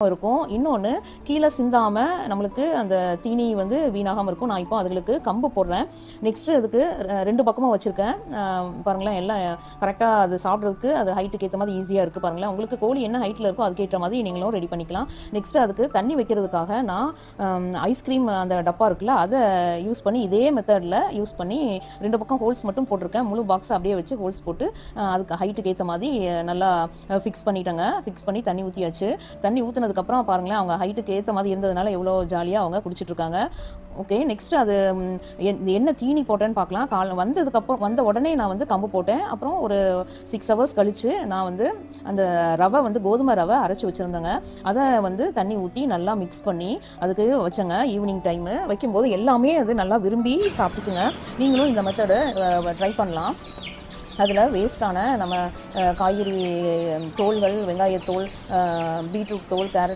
இருக்கும். இன்னொன்று கீழே சிந்தாம நம்மளுக்கு அந்த தீனி வந்து வீணாகாமல் இருக்கும். நான் இப்போ அதுகளுக்கு கம்பு போடுறேன். நெக்ஸ்ட்டு அதுக்கு 2 பக்கமும் வச்சுருக்கேன். பாருங்களேன், எல்லாம் கரெக்டாக அது சாப்பிட்றதுக்கு அது ஹைட்டுக்கு ஏற்ற மாதிரி ஈஸியாக இருக்குது. பாருங்களேன், உங்களுக்கு கோழி என்ன ஹைட்டில் இருக்கோ அதுக்கேற்ற மாதிரி நீங்களும் ரெடி பண்ணிக்கலாம். நெக்ஸ்ட்டு அதுக்கு தண்ணி வைக்கிறதுக்காக நான் ஐஸ்கிரீம் அந்த டப்பா இருக்குல்ல, அதை யூஸ் பண்ணி இதே மெத்தடில் யூஸ் பண்ணி 2 பக்கம் ஹோல்ஸ் மட்டும் போட்டிருக்கேன். முழு பாக்ஸை அப்படியே வச்சு ஹோல்ஸ் போட்டு அதுக்கு ஹைட்டுக்கு ஏற்ற மாதிரி நல்லா ஃபிக்ஸ் பண்ணிட்டேங்க. ஃபிக்ஸ் பண்ணி தண்ணி ஊற்றியாச்சு. தண்ணி ஊற்றினதுக்கப்புறம் பாருங்களேன், அவங்க ஹைட்டுக்கு ஏற்ற மாதிரி இருந்ததுனால எவ்வளோ ஜாலியாக அவங்க குடிச்சிட்ருக்காங்க. ஓகே, நெக்ஸ்ட்டு அது என்ன தீனி போட்டேன்னு பார்க்கலாம். வந்த உடனே நான் வந்து கம்பு போட்டேன். அப்புறம் ஒரு 6 hours கழித்து நான் வந்து அந்த ரவை வந்து கோதுமை ரவை அரைச்சி வச்சுருந்தேங்க. அதை வந்து தண்ணி ஊற்றி நல்லா மிக்ஸ் பண்ணி அதுக்கு வச்சேங்க. ஈவினிங் டைமு வைக்கும்போது எல்லாமே அது நல்லா விரும்பி சாப்பிட்டுச்சுங்க. நீங்களும் இந்த மெத்தடை ட்ரை பண்ணலாம். அதில் வேஸ்டான நம்ம காய்கறி தோல்கள், வெங்காயத்தோல், பீட்ரூட் தோல், கேரட்